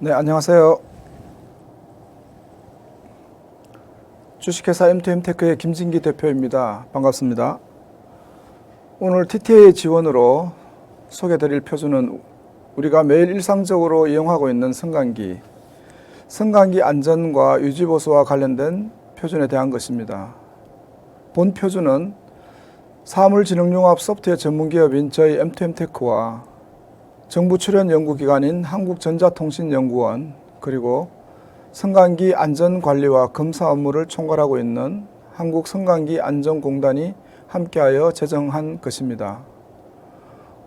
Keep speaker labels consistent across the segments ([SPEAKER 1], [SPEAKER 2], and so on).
[SPEAKER 1] 네, 안녕하세요. 주식회사 M2M테크의 김진기 대표입니다. 반갑습니다. 오늘 TTA 지원으로 소개드릴 표준은 우리가 매일 일상적으로 이용하고 있는 승강기 안전과 유지보수와 관련된 표준에 대한 것입니다. 본 표준은 사물진흥융합 소프트웨어 전문기업인 저희 M2M테크와 정부 출연 연구기관인 한국전자통신연구원 그리고 승강기 안전관리와 검사 업무를 총괄하고 있는 한국승강기안전공단이 함께하여 제정한 것입니다.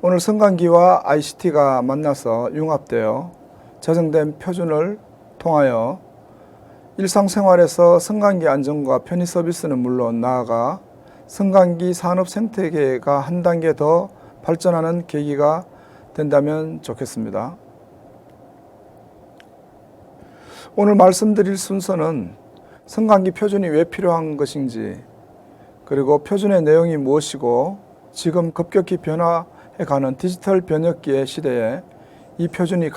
[SPEAKER 1] 오늘 승강기와 ICT가 만나서 융합되어 제정된 표준을 통하여 일상생활에서 승강기 안전과 편의 서비스는 물론 나아가 승강기 산업 생태계가 한 단계 더 발전하는 계기가 된다면 좋겠습니다. 오늘 말씀드릴 순서는 승강기 표준이 왜 필요한 것인지, 그리고 표준의 내용이 무엇이고 지금 급격히 변화해가는 디지털 번역기의 시대에 이 표준이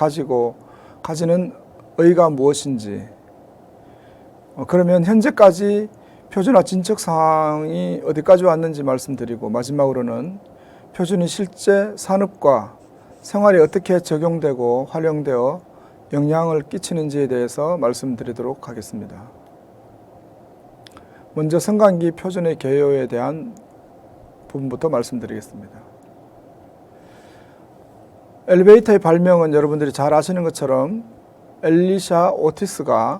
[SPEAKER 1] 가지는 의의가 무엇인지, 그러면 현재까지 표준화 진척 상황이 어디까지 왔는지 말씀드리고, 마지막으로는 표준이 실제 산업과 생활에 어떻게 적용되고 활용되어 영향을 끼치는지에 대해서 말씀드리도록 하겠습니다. 먼저 승강기 표준의 개요에 대한 부분부터 말씀드리겠습니다. 엘리베이터의 발명은 여러분들이 잘 아시는 것처럼 엘리샤 오티스가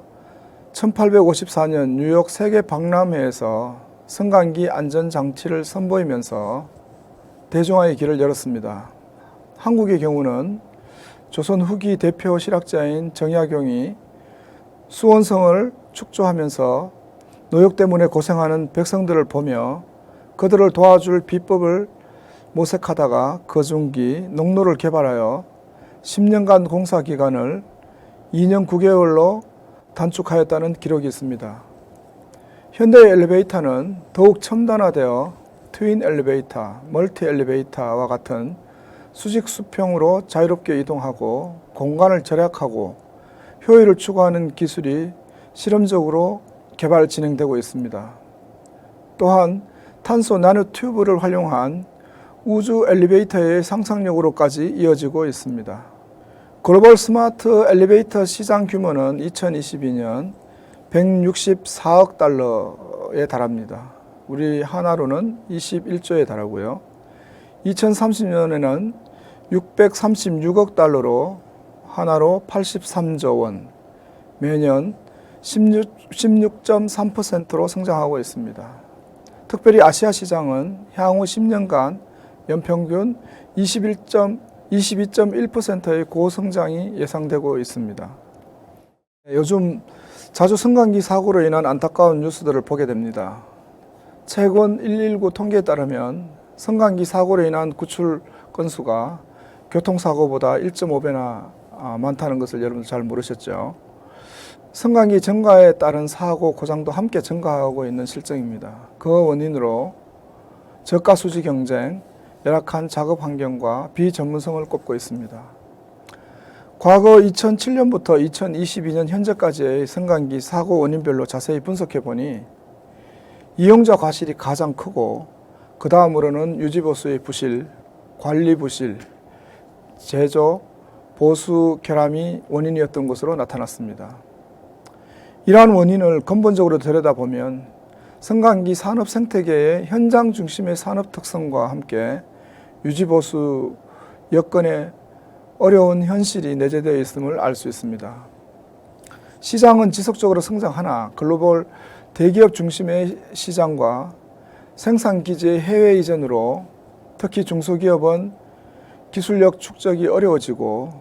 [SPEAKER 1] 1854년 뉴욕 세계 박람회에서 승강기 안전장치를 선보이면서 대중화의 길을 열었습니다. 한국의 경우는 조선 후기 대표 실학자인 정약용이 수원성을 축조하면서 노역 때문에 고생하는 백성들을 보며 그들을 도와줄 비법을 모색하다가 거중기 농로를 개발하여 10년간 공사 기간을 2년 9개월로 단축하였다는 기록이 있습니다. 현대의 엘리베이터는 더욱 첨단화되어 트윈 엘리베이터, 멀티 엘리베이터와 같은 수직 수평으로 자유롭게 이동하고 공간을 절약하고 효율을 추구하는 기술이 실험적으로 개발 진행되고 있습니다. 또한 탄소 나노튜브를 활용한 우주 엘리베이터의 상상력으로까지 이어지고 있습니다. 글로벌 스마트 엘리베이터 시장 규모는 2022년 164억 달러에 달합니다. 우리 하나로는 21조에 달하고요. 2030년에는 636억 달러로 하나로 83조 원, 매년 16.3%로 성장하고 있습니다. 특별히 아시아 시장은 향후 10년간 연평균 22.1%의 고성장이 예상되고 있습니다. 요즘 자주 승강기 사고로 인한 안타까운 뉴스들을 보게 됩니다. 최근 119 통계에 따르면 승강기 사고로 인한 구출 건수가 교통사고보다 1.5배나 많다는 것을 여러분 잘 모르셨죠? 승강기 증가에 따른 사고 고장도 함께 증가하고 있는 실정입니다. 그 원인으로 저가 수지 경쟁, 열악한 작업 환경과 비전문성을 꼽고 있습니다. 과거 2007년부터 2022년 현재까지의 승강기 사고 원인별로 자세히 분석해 보니 이용자 과실이 가장 크고 그 다음으로는 유지보수의 부실, 관리 부실, 제조, 보수 결함이 원인이었던 것으로 나타났습니다. 이러한 원인을 근본적으로 들여다보면 승강기 산업 생태계의 현장 중심의 산업 특성과 함께 유지보수 여건에 어려운 현실이 내재되어 있음을 알 수 있습니다. 시장은 지속적으로 성장하나 글로벌 대기업 중심의 시장과 생산기지의 해외 이전으로 특히 중소기업은 기술력 축적이 어려워지고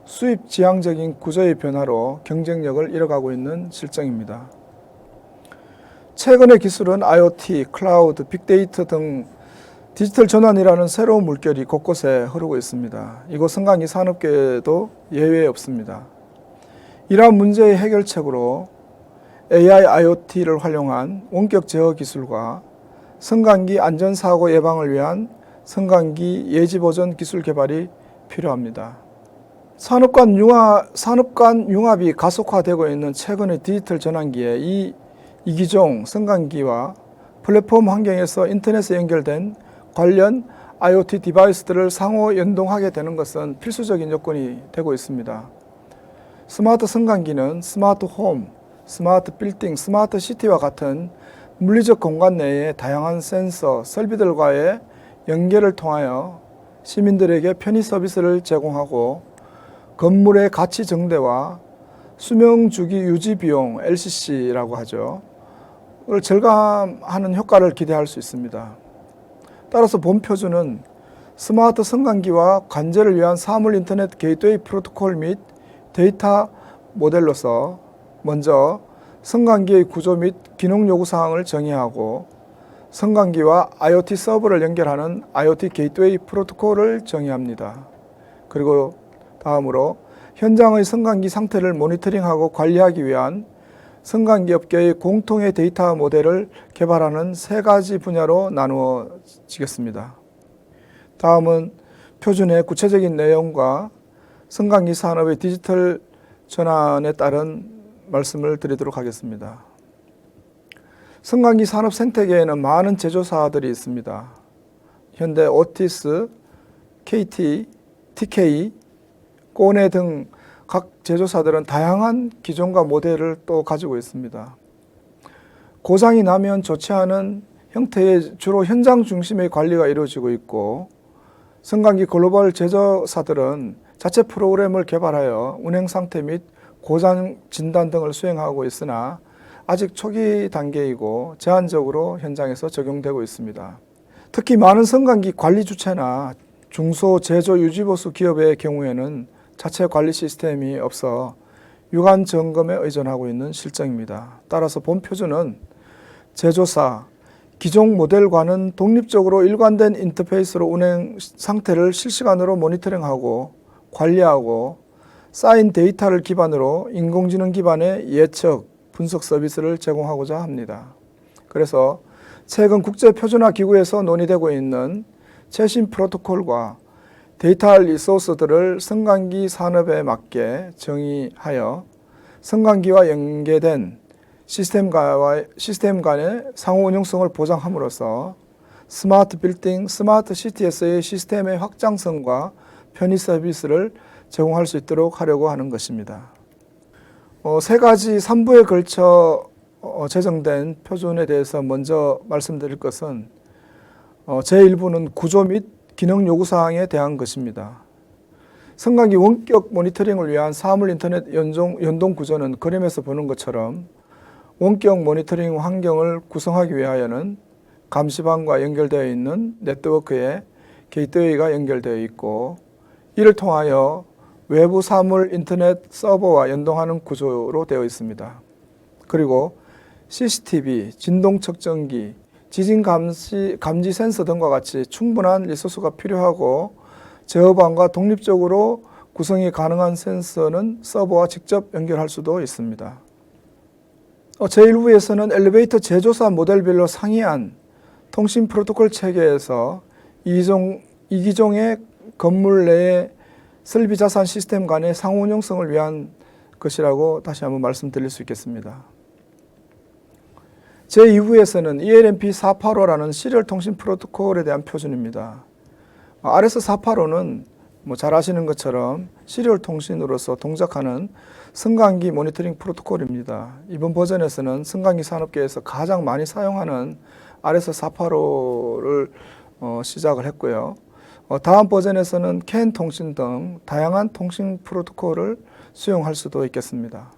[SPEAKER 1] 수입 지향적인 구조의 변화로 경쟁력을 잃어가고 있는 실정입니다. 최근의 기술은 IoT, 클라우드, 빅데이터 등 디지털 전환이라는 새로운 물결이 곳곳에 흐르고 있습니다. 이곳 승강기 산업계에도 예외 없습니다. 이러한 문제의 해결책으로 AI, IoT를 활용한 원격 제어 기술과 승강기 안전사고 예방을 위한 승강기 예지보전 기술 개발이 필요합니다. 산업 간 융합이 가속화되고 있는 최근의 디지털 전환기에 이 이기종 성강기와 플랫폼 환경에서 인터넷에 연결된 관련 IoT 디바이스들을 상호 연동하게 되는 것은 필수적인 요건이 되고 있습니다. 스마트 성강기는 스마트 홈, 스마트 빌딩, 스마트 시티와 같은 물리적 공간 내의 다양한 센서, 설비들과의 연결을 통하여 시민들에게 편의 서비스를 제공하고 건물의 가치 증대와 수명 주기 유지 비용 LCC라고 하죠. 을 절감하는 효과를 기대할 수 있습니다. 따라서 본 표준은 스마트 성강기와 관제를 위한 사물 인터넷 게이트웨이 프로토콜 및 데이터 모델로서 먼저 성강기의 구조 및 기능 요구사항을 정의하고 성강기와 IoT 서버를 연결하는 IoT 게이트웨이 프로토콜을 정의합니다. 그리고 다음으로 현장의 성강기 상태를 모니터링하고 관리하기 위한 성강기 업계의 공통의 데이터 모델을 개발하는 세 가지 분야로 나누어지겠습니다. 다음은 표준의 구체적인 내용과 성강기 산업의 디지털 전환에 따른 말씀을 드리도록 하겠습니다. 성강기 산업 생태계에는 많은 제조사들이 있습니다. 현대 오티스, KT, TK, 꼬네 등 각 제조사들은 다양한 기종과 모델을 또 가지고 있습니다. 고장이 나면 좋지 않은 형태의 주로 현장 중심의 관리가 이루어지고 있고, 성강기 글로벌 제조사들은 자체 프로그램을 개발하여 운행 상태 및 고장 진단 등을 수행하고 있으나 아직 초기 단계이고 제한적으로 현장에서 적용되고 있습니다. 특히 많은 성강기 관리 주체나 중소 제조 유지보수 기업의 경우에는 자체 관리 시스템이 없어 유관 점검에 의존하고 있는 실정입니다. 따라서 본 표준은 제조사, 기존 모델과는 독립적으로 일관된 인터페이스로 운행 상태를 실시간으로 모니터링하고 관리하고 쌓인 데이터를 기반으로 인공지능 기반의 예측, 분석 서비스를 제공하고자 합니다. 그래서 최근 국제표준화 기구에서 논의되고 있는 최신 프로토콜과 데이터 리소스들을 성강기 산업에 맞게 정의하여 성강기와 연계된 시스템 간의 상호 운용성을 보장함으로써 스마트 빌딩, 스마트 시티에서의 시스템의 확장성과 편의 서비스를 제공할 수 있도록 하려고 하는 것입니다. 세 가지 3부에 걸쳐 제정된 표준에 대해서 먼저 말씀드릴 것은 제1부는 구조 및 기능 요구사항에 대한 것입니다. 성강기 원격 모니터링을 위한 사물 인터넷 연동 구조는 그림에서 보는 것처럼 원격 모니터링 환경을 구성하기 위하여는 감시반과 연결되어 있는 네트워크에 게이트웨이가 연결되어 있고, 이를 통하여 외부 사물 인터넷 서버와 연동하는 구조로 되어 있습니다. 그리고 CCTV, 진동 측정기, 지진 감지 센서 등과 같이 충분한 리소스가 필요하고 제어반과 독립적으로 구성이 가능한 센서는 서버와 직접 연결할 수도 있습니다. 제1부에서는 엘리베이터 제조사 모델별로 상이한 통신 프로토콜 체계에서 이기종의 건물 내의 설비 자산 시스템 간의 상호 운용성을 위한 것이라고 다시 한번 말씀드릴 수 있겠습니다. 제2부에서는 ELMP485라는 시리얼 통신 프로토콜에 대한 표준입니다. RS485는 잘 아시는 것처럼 시리얼 통신으로서 동작하는 성강기 모니터링 프로토콜입니다. 이번 버전에서는 성강기 산업계에서 가장 많이 사용하는 RS485를 시작을 했고요. 다음 버전에서는 CAN 통신 등 다양한 통신 프로토콜을 수용할 수도 있겠습니다.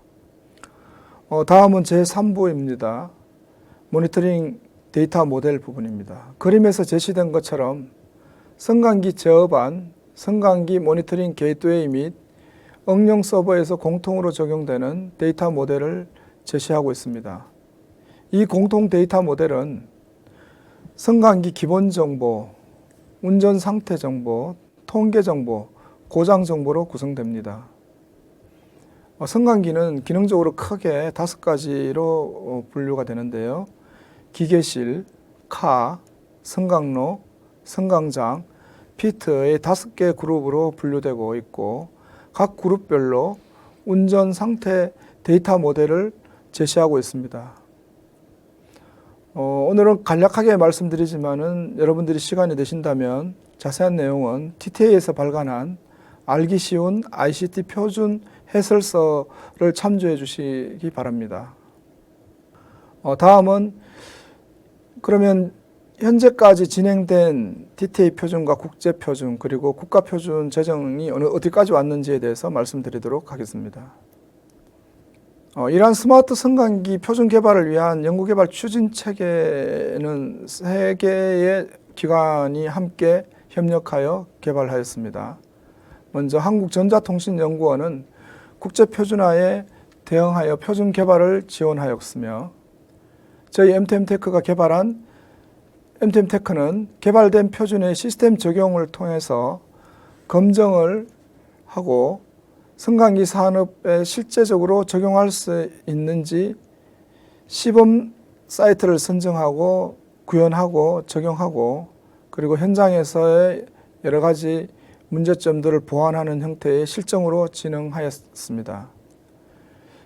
[SPEAKER 1] 다음은 제3부입니다. 모니터링 데이터 모델 부분입니다. 그림에서 제시된 것처럼 성강기 제어반, 성강기 모니터링 게이트웨이 및 응용 서버에서 공통으로 적용되는 데이터 모델을 제시하고 있습니다. 이 공통 데이터 모델은 성강기 기본 정보, 운전 상태 정보, 통계 정보, 고장 정보로 구성됩니다. 성강기는 기능적으로 크게 5가지로 분류가 되는데요. 기계실, 카, 성강로, 성강장, 피트의 5개 그룹으로 분류되고 있고, 각 그룹별로 운전 상태 데이터 모델을 제시하고 있습니다. 오늘은 간략하게 말씀드리지만은 여러분들이 시간이 되신다면 자세한 내용은 TTA에서 발간한 알기 쉬운 ICT 표준 해설서를 참조해 주시기 바랍니다. 다음은 그러면 현재까지 진행된 TTA 표준과 국제 표준 그리고 국가 표준 제정이 어디까지 왔는지에 대해서 말씀드리도록 하겠습니다. 이러한 스마트 승강기 표준 개발을 위한 연구개발 추진 체계는 3개의 기관이 함께 협력하여 개발하였습니다. 먼저 한국전자통신연구원은 국제표준화에 대응하여 표준 개발을 지원하였으며, 저희 MTM테크가 개발한 MTM테크는 개발된 표준의 시스템 적용을 통해서 검증을 하고 승강기 산업에 실제적으로 적용할 수 있는지 시범 사이트를 선정하고 구현하고 적용하고, 그리고 현장에서의 여러 가지 문제점들을 보완하는 형태의 실정으로 진행하였습니다.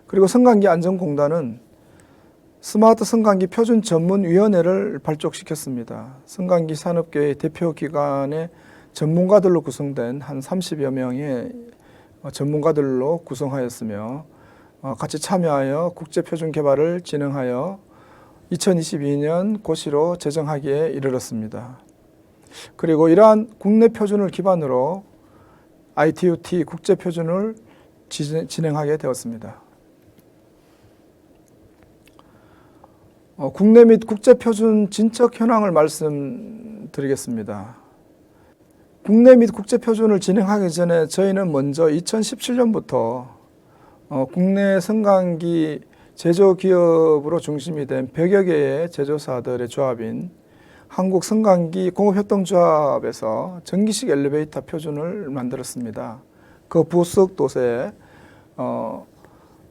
[SPEAKER 1] 그리고 승강기 안전공단은 스마트 승강기 표준 전문위원회를 발족시켰습니다. 승강기 산업계의 대표 기관의 전문가들로 구성된 한 30여 명의 전문가들로 구성하였으며, 같이 참여하여 국제표준 개발을 진행하여 2022년 고시로 제정하기에 이르렀습니다. 그리고 이러한 국내 표준을 기반으로 ITUT 국제표준을 진행하게 되었습니다. 국내 및 국제표준 진척 현황을 말씀드리겠습니다. 국내 및 국제표준을 진행하기 전에 저희는 먼저 2017년부터 국내 승강기 제조기업으로 중심이 된 100여 개의 제조사들의 조합인 한국승강기 공업협동조합에서 전기식 엘리베이터 표준을 만들었습니다. 그 부속 도세에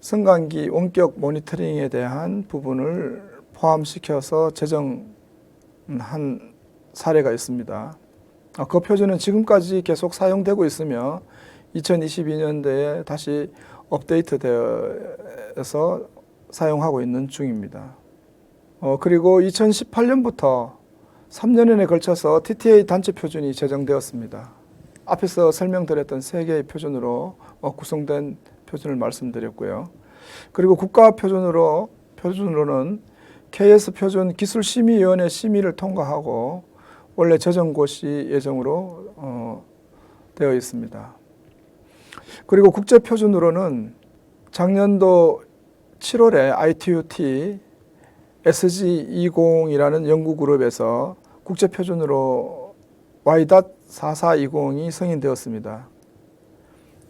[SPEAKER 1] 승강기 원격 모니터링에 대한 부분을 포함시켜서 제정한 사례가 있습니다. 그 표준은 지금까지 계속 사용되고 있으며 2022년도에 다시 업데이트되어서 사용하고 있는 중입니다. 그리고 2018년부터 3년에 걸쳐서 TTA 단체 표준이 제정되었습니다. 앞에서 설명드렸던 3개의 표준으로 구성된 표준을 말씀드렸고요. 그리고 국가 표준으로는 KS 표준 기술심의위원회 심의를 통과하고 원래 제정고시 예정으로 되어 있습니다. 그리고 국제 표준으로는 작년도 7월에 ITUT SG20이라는 연구그룹에서 국제 표준으로 Y.4420이 승인되었습니다.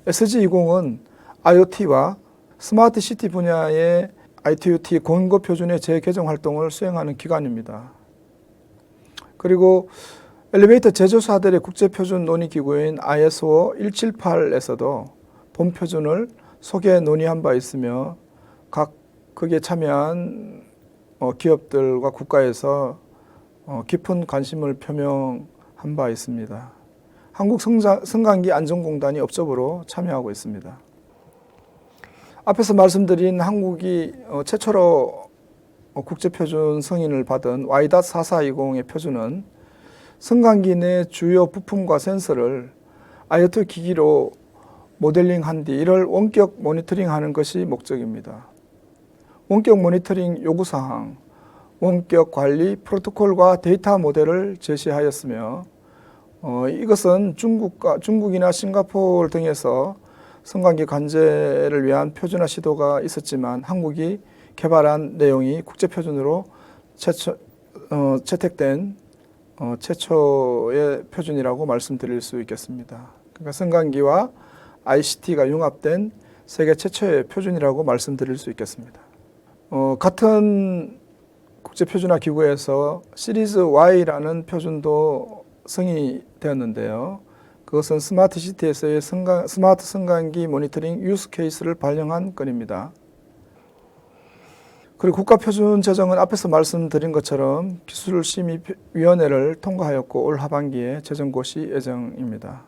[SPEAKER 1] SG20은 IoT와 스마트 시티 분야의 ITUT 권고 표준의 재개정 활동을 수행하는 기관입니다. 그리고 엘리베이터 제조사들의 국제표준 논의기구인 ISO 178에서도 본 표준을 소개 논의한 바 있으며 거기에 참여한 기업들과 국가에서 깊은 관심을 표명한 바 있습니다. 한국승강기 안전공단이 업적으로 참여하고 있습니다. 앞에서 말씀드린 한국이 최초로 국제표준 승인을 받은 Y.4420의 표준은 승강기 내 주요 부품과 센서를 IoT 기기로 모델링한 뒤 이를 원격 모니터링하는 것이 목적입니다. 원격 모니터링 요구사항, 원격 관리 프로토콜과 데이터 모델을 제시하였으며, 이것은 중국이나 싱가포르 등에서 승강기 관제를 위한 표준화 시도가 있었지만 한국이 개발한 내용이 국제표준으로 채택된 최초의 표준이라고 말씀드릴 수 있겠습니다. 그러니까 승강기와 ICT가 융합된 세계 최초의 표준이라고 말씀드릴 수 있겠습니다. 같은 국제표준화 기구에서 시리즈 Y라는 표준도 승인이 되었는데요. 그것은 스마트 시티에서의 스마트 승강기 모니터링 유스 케이스를 반영한 건입니다. 그리고 국가표준 제정은 앞에서 말씀드린 것처럼 기술심의위원회를 통과하였고 올 하반기에 제정고시 예정입니다.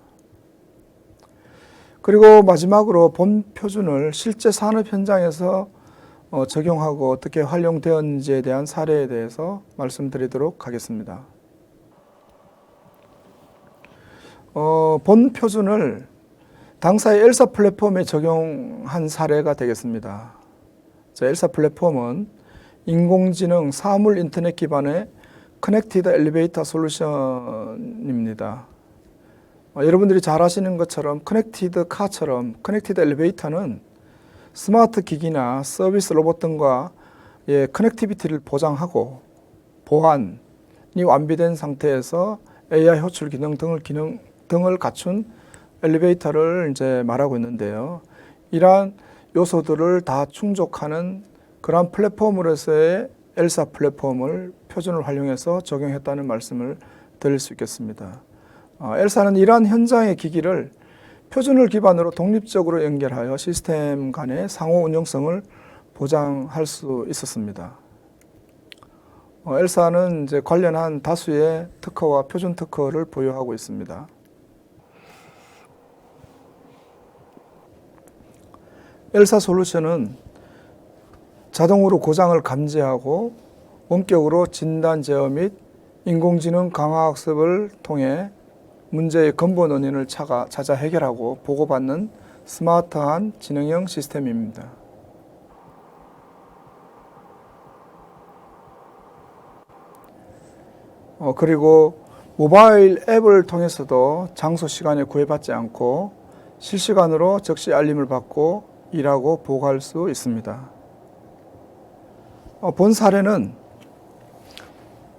[SPEAKER 1] 그리고 마지막으로 본 표준을 실제 산업 현장에서 적용하고 어떻게 활용되었는지에 대한 사례에 대해서 말씀드리도록 하겠습니다. 본 표준을 당사의 엘사 플랫폼에 적용한 사례가 되겠습니다. 엘사 플랫폼은 인공지능 사물 인터넷 기반의 커넥티드 엘리베이터 솔루션입니다. 여러분들이 잘 아시는 것처럼 커넥티드 카처럼 커넥티드 엘리베이터는 스마트 기기나 서비스 로봇 등과 커넥티비티를 보장하고 보안이 완비된 상태에서 AI 호출 기능 등을 갖춘 엘리베이터를 이제 말하고 있는데요. 이러한 요소들을 다 충족하는 그러한 플랫폼으로서의 엘사 플랫폼을 표준을 활용해서 적용했다는 말씀을 드릴 수 있겠습니다. 엘사는 이러한 현장의 기기를 표준을 기반으로 독립적으로 연결하여 시스템 간의 상호 운용성을 보장할 수 있었습니다. 엘사는 이제 관련한 다수의 특허와 표준 특허를 보유하고 있습니다. 엘사 솔루션은 자동으로 고장을 감지하고 원격으로 진단 제어 및 인공지능 강화 학습을 통해 문제의 근본 원인을 찾아 해결하고 보고받는 스마트한 지능형 시스템입니다. 그리고 모바일 앱을 통해서도 장소 시간에 구애받지 않고 실시간으로 즉시 알림을 받고 일하고 보고할 수 있습니다. 본 사례는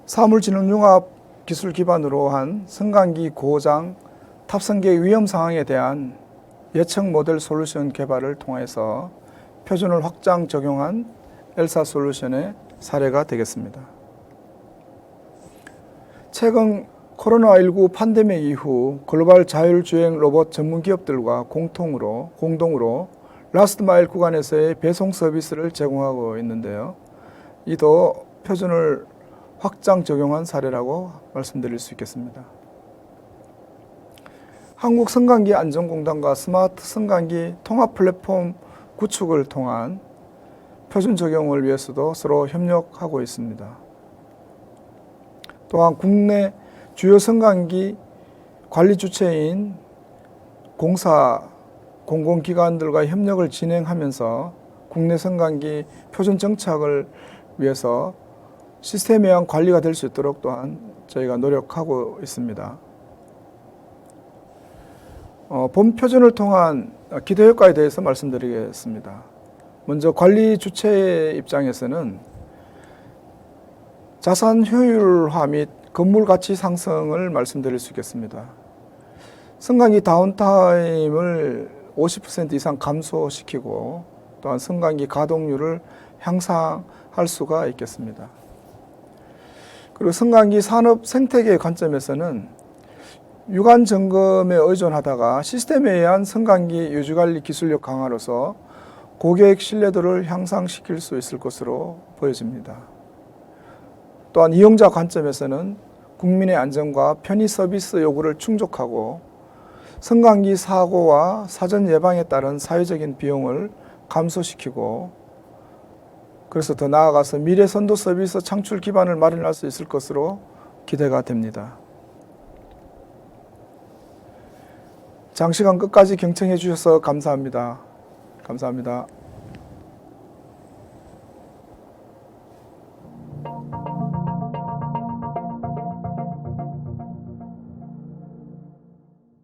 [SPEAKER 1] 사물지능융합 기술 기반으로 한 승강기 고장, 탑승기의 위험 상황에 대한 예측 모델 솔루션 개발을 통해서 표준을 확장 적용한 엘사 솔루션의 사례가 되겠습니다. 최근 코로나19 팬데믹 이후 글로벌 자율주행 로봇 전문 기업들과 공동으로 라스트 마일 구간에서의 배송 서비스를 제공하고 있는데요. 이도 표준을 확장 적용한 사례라고 말씀드릴 수 있겠습니다. 한국승강기안전공단과 스마트 승강기 통합 플랫폼 구축을 통한 표준 적용을 위해서도 서로 협력하고 있습니다. 또한 국내 주요 승강기 관리 주체인 공사, 공공기관들과 협력을 진행하면서 국내 승강기 표준 정착을 위해서 시스템에 의한 관리가 될 수 있도록 또한 저희가 노력하고 있습니다. 본 표준을 통한 기대 효과에 대해서 말씀드리겠습니다. 먼저 관리 주체의 입장에서는 자산 효율화 및 건물 가치 상승을 말씀드릴 수 있겠습니다. 승강기 다운타임을 50% 이상 감소시키고 또한 승강기 가동률을 향상할 수가 있겠습니다. 그리고 승강기 산업 생태계의 관점에서는 유관 점검에 의존하다가 시스템에 의한 승강기 유지관리 기술력 강화로서 고객 신뢰도를 향상시킬 수 있을 것으로 보여집니다. 또한 이용자 관점에서는 국민의 안전과 편의 서비스 요구를 충족하고 승강기 사고와 사전 예방에 따른 사회적인 비용을 감소시키고 그래서 더 나아가서 미래 선도 서비스 창출 기반을 마련할 수 있을 것으로 기대가 됩니다. 장시간 끝까지 경청해 주셔서 감사합니다. 감사합니다.